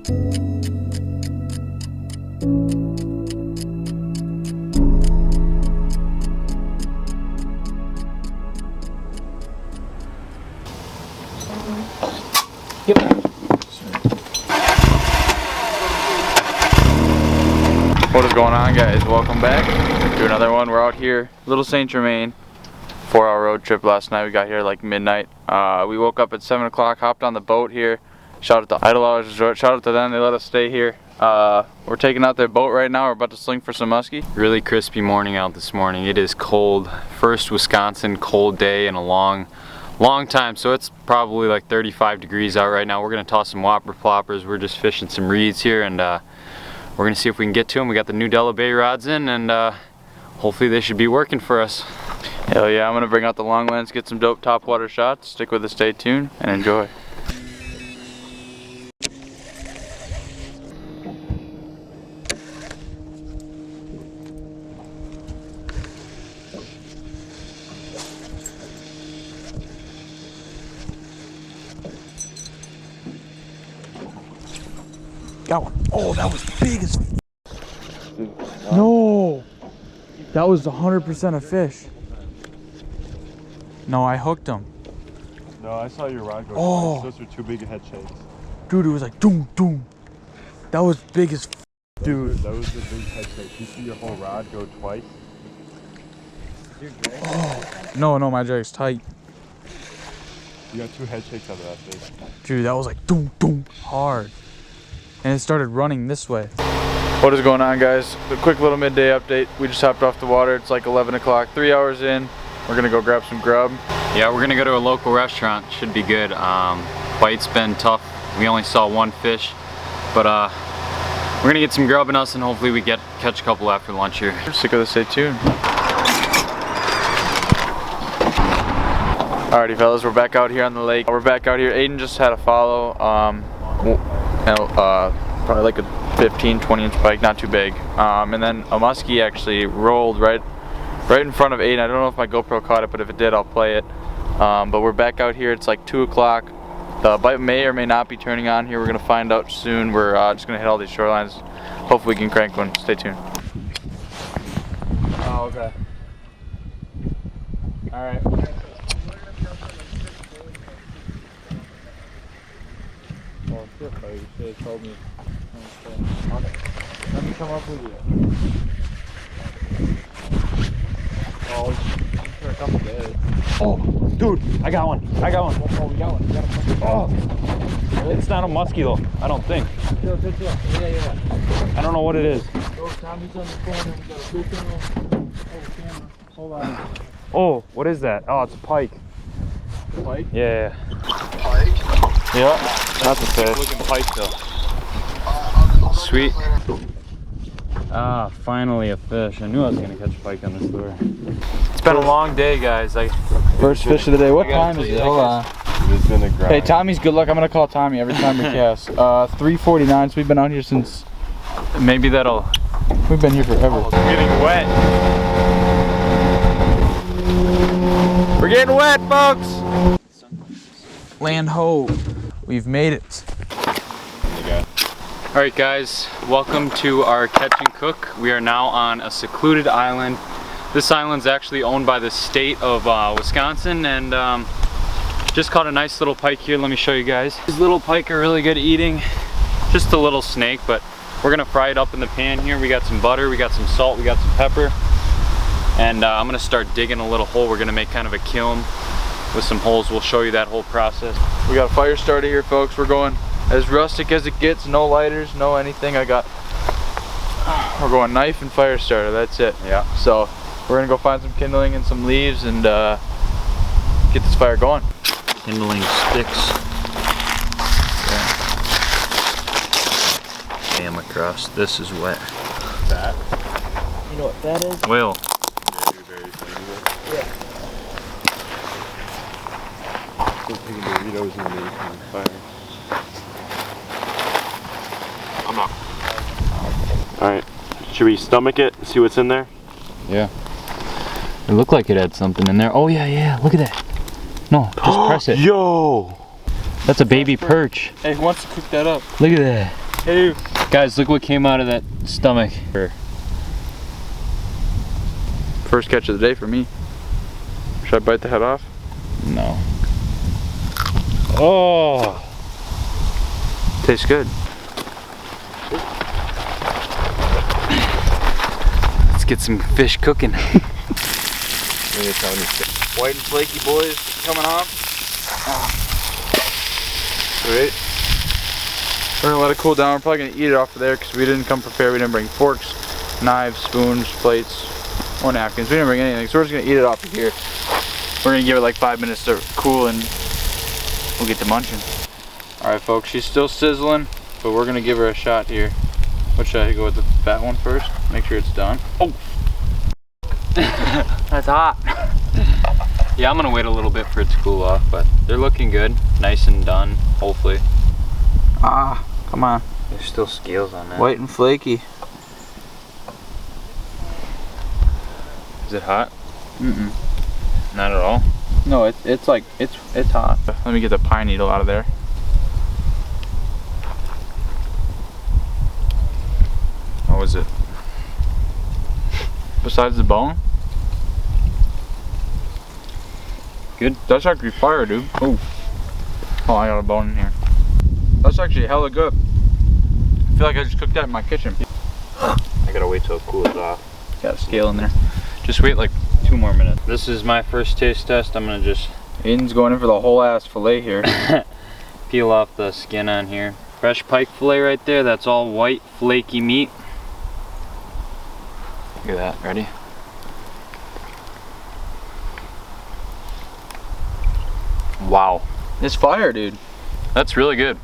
What is going on, guys? Welcome back to another one. We're out here, Little Saint Germain, 4-hour road trip last night. We got here like midnight. We woke up at 7 o'clock, hopped on the boat here. Shout out to Idle Resort, shout out to them, they let us stay here. We're taking out their boat right now. We're about to sling for some muskie. Really crispy morning out this morning. It is cold. First Wisconsin cold day in a long time, so it's probably like 35 degrees out right now. We're gonna toss some whopper ploppers. We're just fishing some reeds here, and we're gonna see if we can get to them. We got the new Della Bay rods in, and hopefully they should be working for us. Hell yeah, I'm gonna bring out the long lens, get some dope topwater shots. Stick with us, stay tuned, and enjoy. Got one. Oh, that was big as no, that was 100% a fish. No, I hooked him. No, I saw your rod go. Oh, those were too big head shakes. Dude, it was like doom doom. That was big as dude. That was the big head shake. You see your whole rod go twice? Oh, no, my drag's tight. You got 2 head shakes out of that fish. Dude, that was like doom doom hard. And it started running this way. What is going on, guys? A quick little midday update. We just hopped off the water. It's like 11 o'clock, 3 hours in. We're gonna go grab some grub. Yeah, we're gonna go to a local restaurant. Should be good. Bite's been tough. We only saw one fish, but we're gonna get some grub in us, and hopefully we catch a couple after lunch here. Stick with us, stay tuned. Alrighty, fellas, we're back out here on the lake. We're back out here. Aiden just had a follow. Probably like a 15-20 inch pike, not too big. And then a muskie actually rolled right in front of Aiden. I don't know if my GoPro caught it, but if it did, I'll play it. But we're back out here. It's like 2 o'clock. The bite may or may not be turning on here. We're gonna find out soon. We're just gonna hit all these shorelines. Hopefully we can crank one. Stay tuned. Oh, okay. All right. Oh shit, buddy. You should have told me. Okay. Let me come up with you. Oh, for a couple days. Oh, dude, I got one. Oh, we got one. We got a Oh, it's not a muskie though. I don't think. Chill. Yeah. I don't know what it is. Oh, Tommy's on the corner. We got a big camera. Hold on. Oh, what is that? Oh, it's a pike. Pike? Yeah. Pike? Yeah. That's a fish. Looking pike though. Sweet. Ah, finally a fish. I knew I was gonna catch a pike on this lure. It's been a long day, guys. First fish of the day. What time is it? Hold on. It's been a grind. Hey, Tommy's good luck. I'm gonna call Tommy every time we cast. 3:49. So we've been out here since. Maybe that'll. We've been here forever. It's getting wet. We're getting wet, folks. Land ho. We've made it. Alright guys, welcome to our catch and cook. We are now on a secluded island. This island's actually owned by the state of Wisconsin, and just caught a nice little pike here. Let me show you guys. These little pike are really good eating. Just a little snake, but we're gonna fry it up in the pan here. We got some butter, we got some salt, we got some pepper, and I'm gonna start digging a little hole. We're gonna make kind of a kiln with some holes. We'll show you that whole process. We got a fire starter here, folks. We're going as rustic as it gets. No lighters, no anything. We're going knife and fire starter. That's it. Yeah. So we're gonna go find some kindling and some leaves and get this fire going. Kindling sticks. Bam across. This is wet. That? You know what that is? Will. Yeah. Still taking Doritos and meat on fire. I'm up. Alright. Should we stomach it? See what's in there? Yeah. It looked like it had something in there. Oh yeah, look at that. No, just press it. Yo! That's a baby perch. Hey, who wants to cook that up? Look at that. Hey. Guys, look what came out of that stomach. First catch of the day for me. Should I bite the head off? No. Oh. Tastes good. Let's get some fish cooking. White and flaky boys coming off. Alright. We're gonna let it cool down. We're probably gonna eat it off of there because we didn't come prepared. We didn't bring forks, knives, spoons, plates, or napkins. We didn't bring anything. So we're just gonna eat it off of here. We're gonna give it like 5 minutes to cool and we'll get to munching. Alright folks, she's still sizzling, but we're gonna give her a shot here. What should I go with, the fat one first? Make sure it's done. Oh! That's hot. Yeah, I'm gonna wait a little bit for it to cool off, but they're looking good. Nice and done, hopefully. Ah, come on. There's still scales on that. White and flaky. Is it hot? Mm-mm. Not at all? No, it's hot. Let me get the pine needle out of there. How is it? Besides the bone? Good? That's actually fire, dude. Oh, I got a bone in here. That's actually hella good. I feel like I just cooked that in my kitchen. I gotta wait till it cools off. Got a scale in there. Just wait like 2 more minutes. This is my first taste test. I'm gonna just Aiden's going in for the whole ass fillet here. peel off the skin on here. Fresh pike fillet right there. That's all white, flaky meat. Look at that. Ready? Wow. It's fire, dude. That's really good.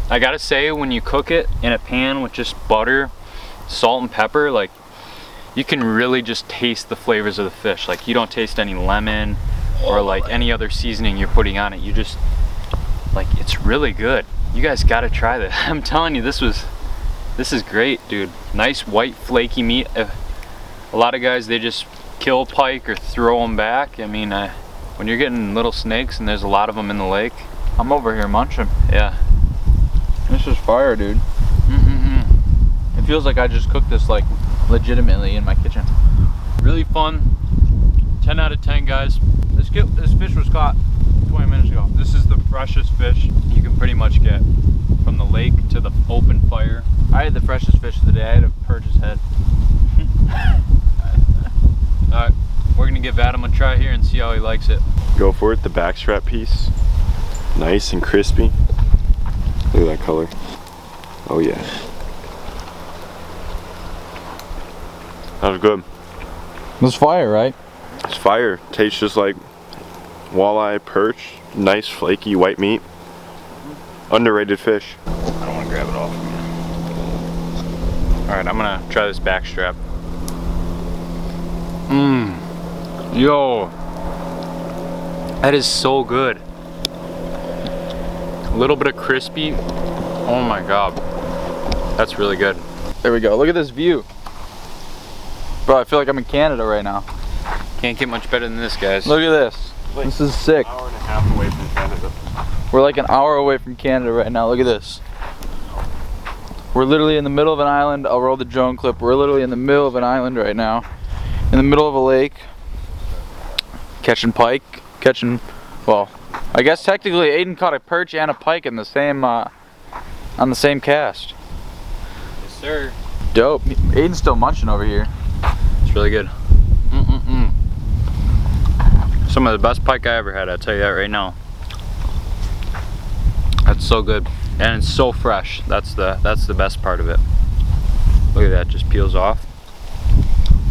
I gotta say, when you cook it in a pan with just butter, salt and pepper, like, you can really just taste the flavors of the fish. Like, you don't taste any lemon or like any other seasoning you're putting on it. You just, like, it's really good. You guys gotta try this. I'm telling you, this is great, dude. Nice white flaky meat. A lot of guys, they just kill pike or throw them back. I mean, when you're getting little snakes and there's a lot of them in the lake. I'm over here munching. Yeah. This is fire, dude. Mm-mm-mm. It feels like I just cooked this like legitimately in my kitchen. Really fun. 10 out of 10, guys. This fish was caught 20 minutes ago. This is the freshest fish you can pretty much get from the lake to the open fire. I had the freshest fish of the day. I had a perch's head. Alright, we're gonna give Adam a try here and see how he likes it. Go for it, the backstrap piece. Nice and crispy. Look at that color. Oh yeah. That was good. It was fire, right? It's fire. Tastes just like walleye, perch. Nice flaky white meat. Underrated fish. I don't want to grab it off again. Alright, I'm gonna try this backstrap. Yo. That is so good. A little bit of crispy. Oh my god. That's really good. There we go. Look at this view. Bro, I feel like I'm in Canada right now. Can't get much better than this, guys. Look at this. This is sick. An hour and a half away from Canada. We're like an hour away from Canada right now. Look at this. We're literally in the middle of an island. I'll roll the drone clip. We're literally in the middle of an island right now. In the middle of a lake. Catching pike. Well, I guess technically Aiden caught a perch and a pike in the same, on the same cast. Yes, sir. Dope. Aiden's still munching over here. It's really good. Some of the best pike I ever had, I'll tell you that right now. That's so good. And it's so fresh. That's the best part of it. Look at that, just peels off.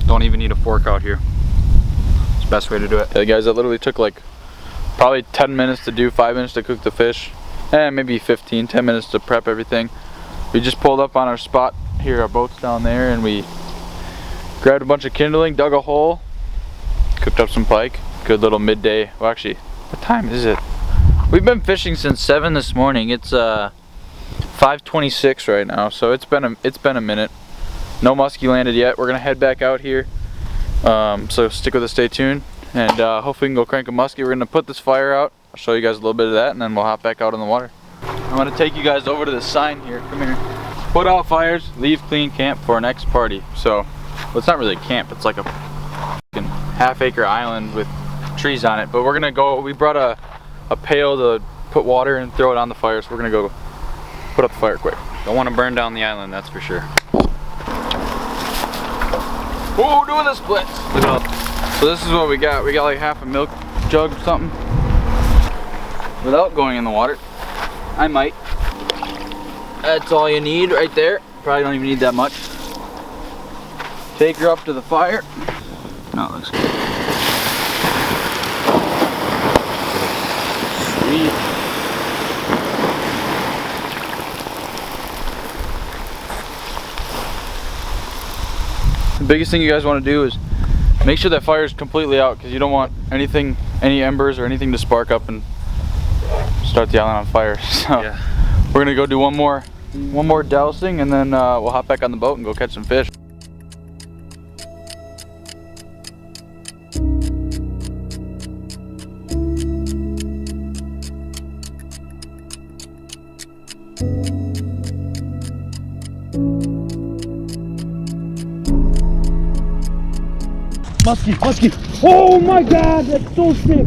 Don't even need a fork out here. It's the best way to do it. Yeah, guys, that literally took like probably 10 minutes to do, 5 minutes to cook the fish. Maybe 10 minutes to prep everything. We just pulled up on our spot here, our boat's down there, and we grabbed a bunch of kindling, dug a hole, cooked up some pike. Good little midday. Well, actually, what time is it? We've been fishing since 7 this morning. It's 5:26 right now, so it's been a minute. No muskie landed yet. We're gonna head back out here. So stick with us, stay tuned, and hopefully we can go crank a muskie. We're gonna put this fire out. I'll show you guys a little bit of that, and then we'll hop back out in the water. I'm gonna take you guys over to the sign here. Come here. Put out fires, leave clean camp for next party. So, well, it's not really a camp. It's like a half-acre island with trees on it. But we're gonna go. We brought a pail to put water and throw it on the fire. So we're gonna go put up the fire quick. Don't want to burn down the island, that's for sure. Whoa, doing the splits. Look at that. So this is what we got. We got like half a milk jug or something. Without going in the water. I might. That's all you need right there. Probably don't even need that much. Take her up to the fire. No, it looks good. Sweet. The biggest thing you guys want to do is make sure that fire is completely out, because you don't want anything, any embers or anything to spark up and start the island on fire. So yeah. We're gonna go do one more dousing, and then we'll hop back on the boat and go catch some fish. Musky, musky. Oh my god, that's so sick.